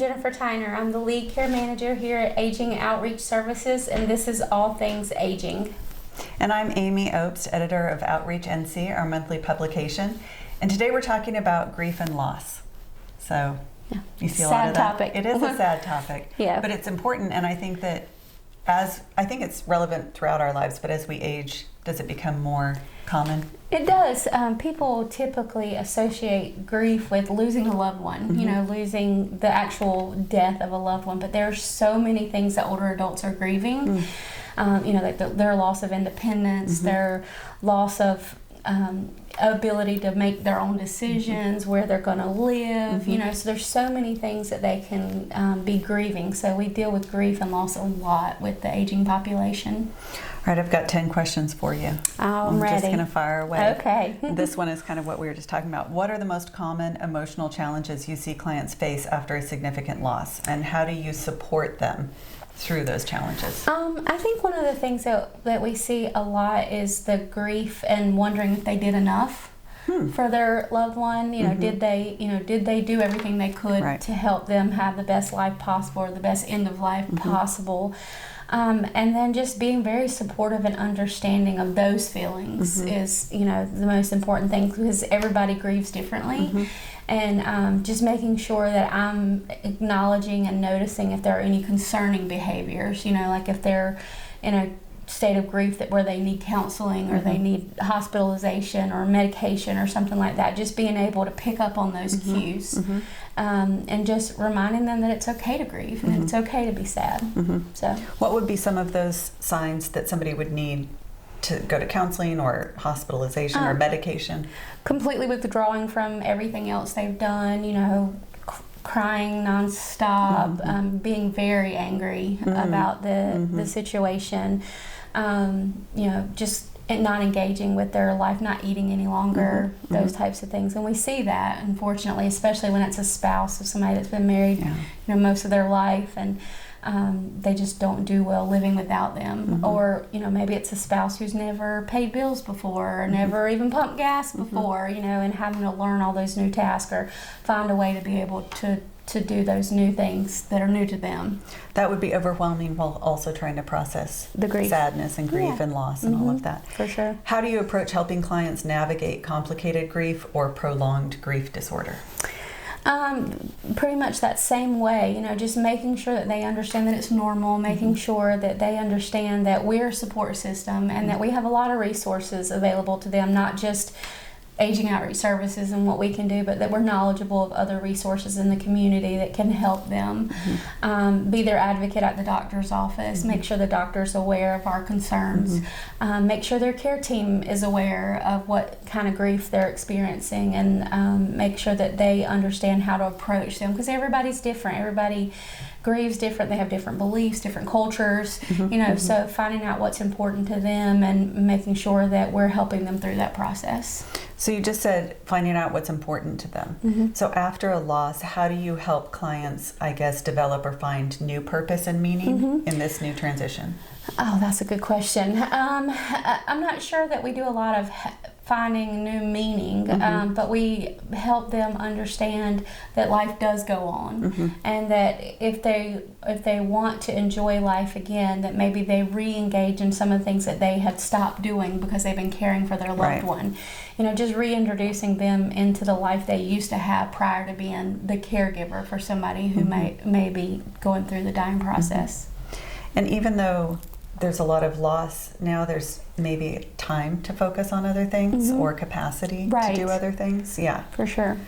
Jennifer Tyner. I'm the lead care manager here at Aging Outreach Services, and this is All Things Aging. And I'm Amy Obst, editor of Outreach NC, our monthly publication. And today we're talking about grief and loss. So you see a lot of that. Sad topic. It is a sad topic. Yeah. But it's important, and I think that I think it's relevant throughout our lives, but as we age, does it become more common? It does. People typically associate grief with losing a loved one, losing the actual death of a loved one. But there are so many things that older adults are grieving. Like their loss of independence, their loss of ability to make their own decisions, where they're going to live, so there's so many things that they can be grieving. So we deal with grief and loss a lot with the aging population. All right, I've got 10 questions for you. I'm ready. Just going to fire away. Okay. This one is kind of what we were just talking about. What are the most common emotional challenges you see clients face after a significant loss, and how do you support them through those challenges? I think one of the things that we see a lot is the grief and wondering if they did enough for their loved one. Did they do everything they could to help them have the best life possible, or the best end of life possible? And then just being very supportive and understanding of those feelings is, the most important thing, because everybody grieves differently. And just making sure that I'm acknowledging and noticing if there are any concerning behaviors, like if they're in a state of grief where they need counseling, or they need hospitalization or medication or something like that, just being able to pick up on those cues. And just reminding them that it's okay to grieve and it's okay to be sad. So, what would be some of those signs that somebody would need to go to counseling or hospitalization or medication? Completely withdrawing from everything else they've done, crying nonstop, being very angry about the situation, just not engaging with their life, not eating any longer, those types of things. And we see that, unfortunately, especially when it's a spouse of somebody that's been married most of their life, and they just don't do well living without them. Or maybe it's a spouse who's never paid bills before, or never even pumped gas before, and having to learn all those new tasks, or find a way to be able to do those new things that are new to them. That would be overwhelming, while also trying to process the grief, sadness and grief and loss and all of that. For sure. How do you approach helping clients navigate complicated grief or prolonged grief disorder? Pretty much that same way, just making sure that they understand that it's normal, making sure that they understand that we're a support system, and that we have a lot of resources available to them, not just Aging Outreach Services and what we can do, but that we're knowledgeable of other resources in the community that can help them. Be their advocate at the doctor's office, make sure the doctor's aware of our concerns, make sure their care team is aware of what kind of grief they're experiencing, and make sure that they understand how to approach them, because everybody's different. Everybody grieves different. They have different beliefs, different cultures, so finding out what's important to them and making sure that we're helping them through that process. So you just said finding out what's important to them. So after a loss, how do you help clients, develop or find new purpose and meaning in this new transition? Oh, that's a good question. I'm not sure that we do a lot of finding new meaning, but we help them understand that life does go on, and that if they want to enjoy life again, that maybe they re-engage in some of the things that they had stopped doing because they've been caring for their loved one. Just reintroducing them into the life they used to have prior to being the caregiver for somebody who may be going through the dying process. And even though there's a lot of loss now, there's maybe time to focus on other things, or capacity to do other things. Yeah, for sure.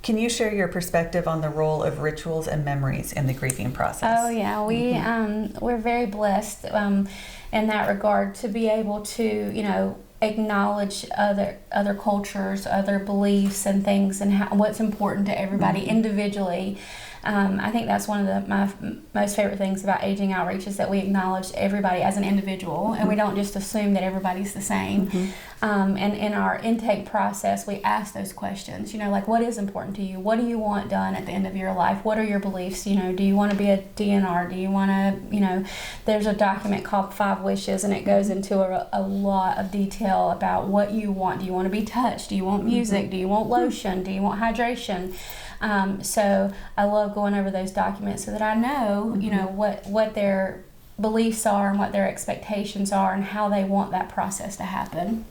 Can you share your perspective on the role of rituals and memories in the grieving process? Oh yeah, we're very blessed in that regard, to be able to acknowledge other cultures, other beliefs and things, and what's important to everybody individually. I think that's one of my most favorite things about Aging Outreach, is that we acknowledge everybody as an individual, and we don't just assume that everybody's the same. And in our intake process, we ask those questions, like, what is important to you? What do you want done at the end of your life? What are your beliefs? Do you want to be a DNR? Do you want to, there's a document called 5 Wishes, and it goes into a lot of detail about what you want. Do you want to be touched? Do you want music? Do you want lotion? Do you want hydration? So I love going over those documents so that I know, you know, what their beliefs are and what their expectations are and how they want that process to happen.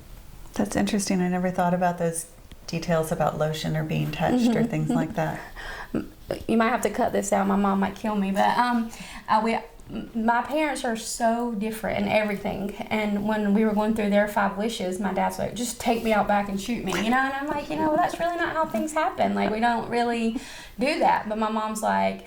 That's interesting. I never thought about those details about lotion or being touched or things like that. You might have to cut this out. My mom might kill me, but my parents are so different in everything. And when we were going through their 5 wishes, my dad's like, just take me out back and shoot me, you know? And I'm like, you know, well, that's really not how things happen. Like, we don't really do that. But my mom's like,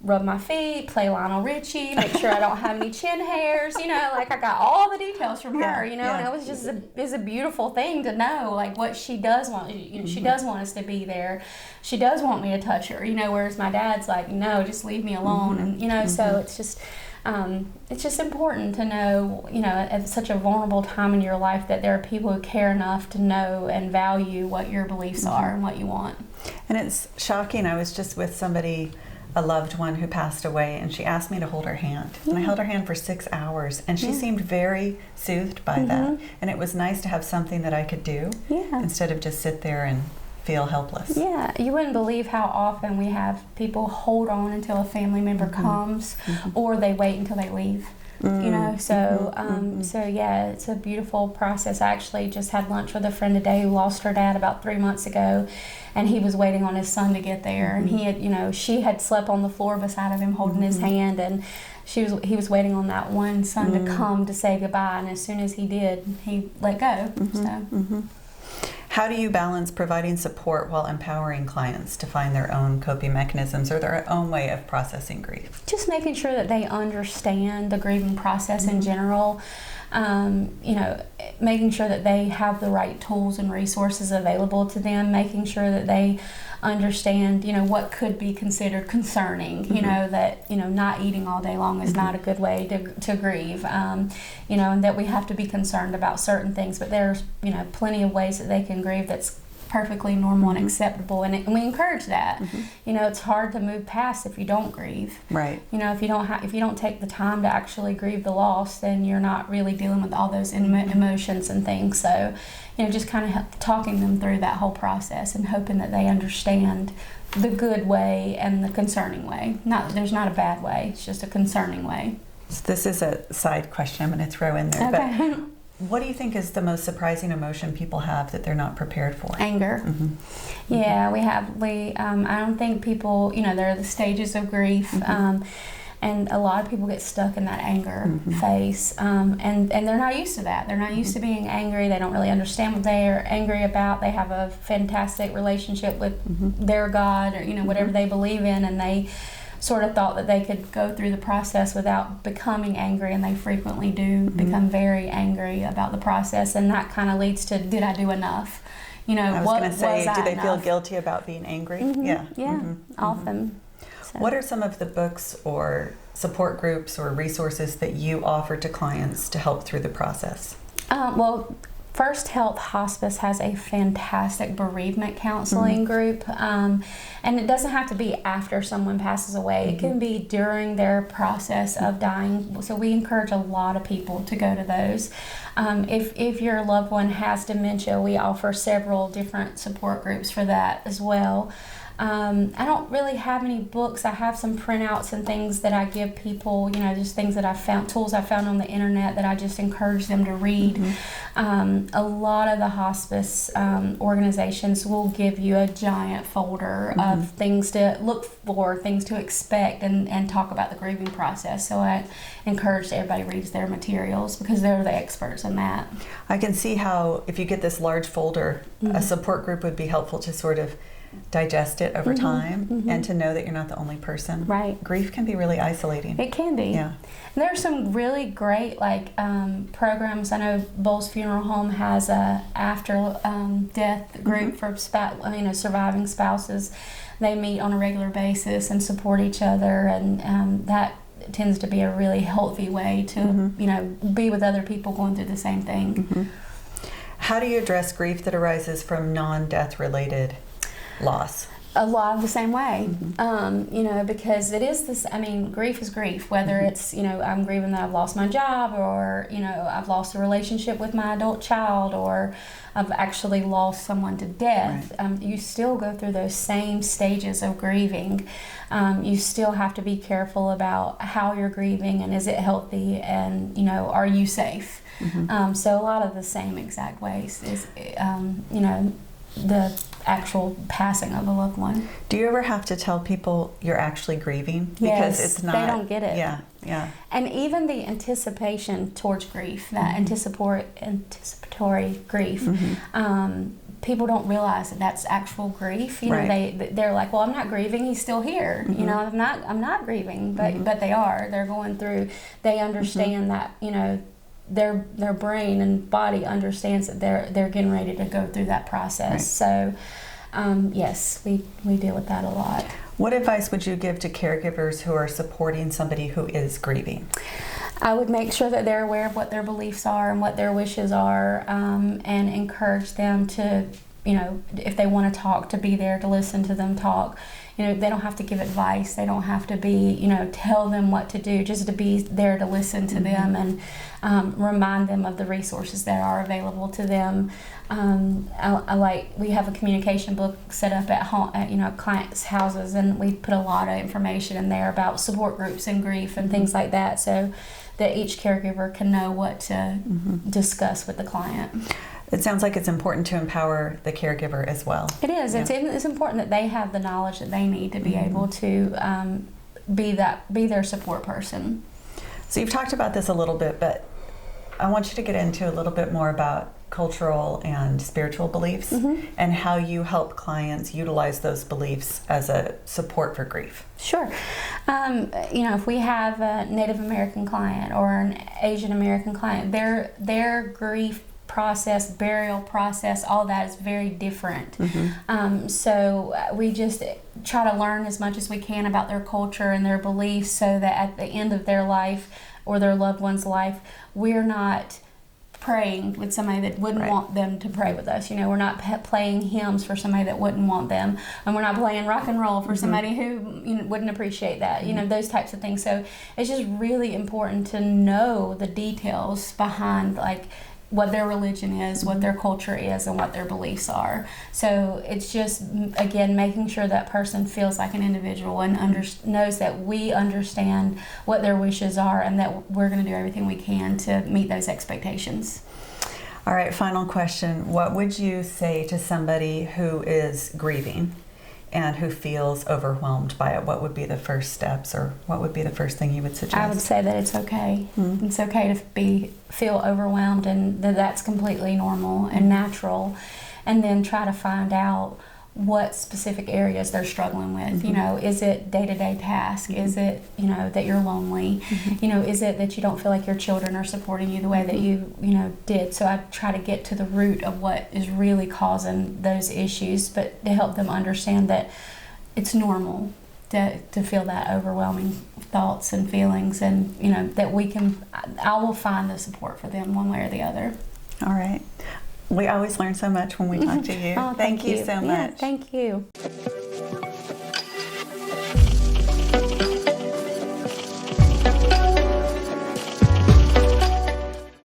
rub my feet, play Lionel Richie, make sure I don't have any chin hairs, you know, like I got all the details from her, you know, and it was just it's a beautiful thing to know, like what she does want, you know, she does want us to be there, she does want me to touch her, you know, whereas my dad's like, no, just leave me alone, and you know, so it's just important to know, you know, at such a vulnerable time in your life that there are people who care enough to know and value what your beliefs are and what you want. And it's shocking. I was just with somebody, a loved one who passed away, and she asked me to hold her hand. And I held her hand for 6 hours, and she seemed very soothed by that. And it was nice to have something that I could do instead of just sit there and feel helpless. Yeah, you wouldn't believe how often we have people hold on until a family member comes, or they wait until they leave. You know, so so yeah, it's a beautiful process. I actually just had lunch with a friend today who lost her dad about 3 months ago, and he was waiting on his son to get there, and he had, you know, she had slept on the floor beside of him holding his hand, and he was waiting on that one son to come to say goodbye, and as soon as he did, he let go. So. How do you balance providing support while empowering clients to find their own coping mechanisms or their own way of processing grief? Just making sure that they understand the grieving process in general. You know, making sure that they have the right tools and resources available to them, making sure that they understand, you know, what could be considered concerning, you know, that, you know, not eating all day long is not a good way to grieve, you know, and that we have to be concerned about certain things, but there's, you know, plenty of ways that they can grieve that's perfectly normal and acceptable, and we encourage that. You know, it's hard to move past if you don't grieve. Right. You know, if you don't take the time to actually grieve the loss, then you're not really dealing with all those emotions and things. So, you know, just kind of talking them through that whole process and hoping that they understand the good way and the concerning way. There's not a bad way, it's just a concerning way. So this is a side question I'm going to throw in there. Okay. But what do you think is the most surprising emotion people have that they're not prepared for? Anger. Yeah, I don't think people, you know, there are the stages of grief, and a lot of people get stuck in that anger phase, and they're not used to that. They're not used to being angry. They don't really understand what they're angry about. They have a fantastic relationship with their God, or, you know, whatever they believe in, and they sort of thought that they could go through the process without becoming angry, and they frequently do become very angry about the process, and that kind of leads to, did I do enough? You know, I was going to say, do they feel enough? Guilty about being angry? Often. So. What are some of the books or support groups or resources that you offer to clients to help through the process? Well, First Health Hospice has a fantastic bereavement counseling group, and it doesn't have to be after someone passes away. It can be during their process of dying. So we encourage a lot of people to go to those. If your loved one has dementia, we offer several different support groups for that as well. I don't really have any books. I have some printouts and things that I give people, you know, just things that I found, tools I found on the internet that I just encourage them to read. A lot of the hospice organizations will give you a giant folder of things to look for, things to expect, and talk about the grieving process. So I encourage everybody reads their materials because they're the experts in that. I can see how if you get this large folder, a support group would be helpful to sort of digest it over time and to know that you're not the only person. Right. Grief can be really isolating. It can be. Yeah. And there are some really great programs. I know Bowles Funeral Home has a after death group for surviving spouses. They meet on a regular basis and support each other, and that tends to be a really healthy way to be with other people going through the same thing. How do you address grief that arises from non-death related loss? a lot of the same way, Mm-hmm. because it is this, grief is grief, whether Mm-hmm. it's, I'm grieving that I've lost my job, or, I've lost a relationship with my adult child, or I've actually lost someone to death. Right. You still go through those same stages of grieving. You still have to be careful about how you're grieving, and is it healthy, and, are you safe? Mm-hmm. So a lot of the same exact ways is, the actual passing of a loved one. Do you ever have to tell people you're actually grieving? Because Yes, it's not. they don't get it. Yeah. And even the anticipation towards grief, that anticipatory grief, Mm-hmm. People don't realize that that's actual grief. They're like, well, I'm not grieving. He's still here. Mm-hmm. I'm not grieving, but they are. They're going through. They understand that their brain and body understands that they're getting ready to go through that process. Right. So, yes, we deal with that a lot. What advice would you give to caregivers who are supporting somebody who is grieving? I would make sure that they're aware of what their beliefs are and what their wishes are, and encourage them to, if they want to talk, to be there to listen to them talk. They don't have to give advice. They don't have to be, tell them what to do, just to be there to listen to them and remind them of the resources that are available to them. We have a communication book set up at home, at clients' houses, and we put a lot of information in there about support groups and grief and things like that, so that each caregiver can know what to discuss with the client. It sounds like it's important to empower the caregiver as well. It is. Yeah. It's important that they have the knowledge that they need to be able to be their support person. So you've talked about this a little bit, but I want you to get into a little bit more about cultural and spiritual beliefs and how you help clients utilize those beliefs as a support for grief. Sure. If we have a Native American client or an Asian American client, their grief process, burial process, all that is very different. So we just try to learn as much as we can about their culture and their beliefs, so that at the end of their life or their loved one's life, we're not praying with somebody that wouldn't want them to pray with us. We're not playing hymns for somebody that wouldn't want them, and we're not playing rock and roll for somebody who wouldn't appreciate that. Those types of things. So it's just really important to know the details behind, like, what their religion is, what their culture is, and what their beliefs are. So it's just, again, making sure that person feels like an individual and knows that we understand what their wishes are, and that we're going to do everything we can to meet those expectations. All right, final question. What would you say to somebody who is grieving and who feels overwhelmed by it? What would be the first steps, or what would be the first thing you would suggest? I would say that it's okay. It's okay to feel overwhelmed, and that's completely normal and natural. And then try to find out what specific areas they're struggling with. Is it day-to-day task? Is it, that you're lonely? Is it that you don't feel like your children are supporting you the way that you did? So I try to get to the root of what is really causing those issues, but to help them understand that it's normal to feel that overwhelming thoughts and feelings, and that I will find the support for them one way or the other. All right. We always learn so much when we talk to you. Oh, thank you so much. Yeah, thank you.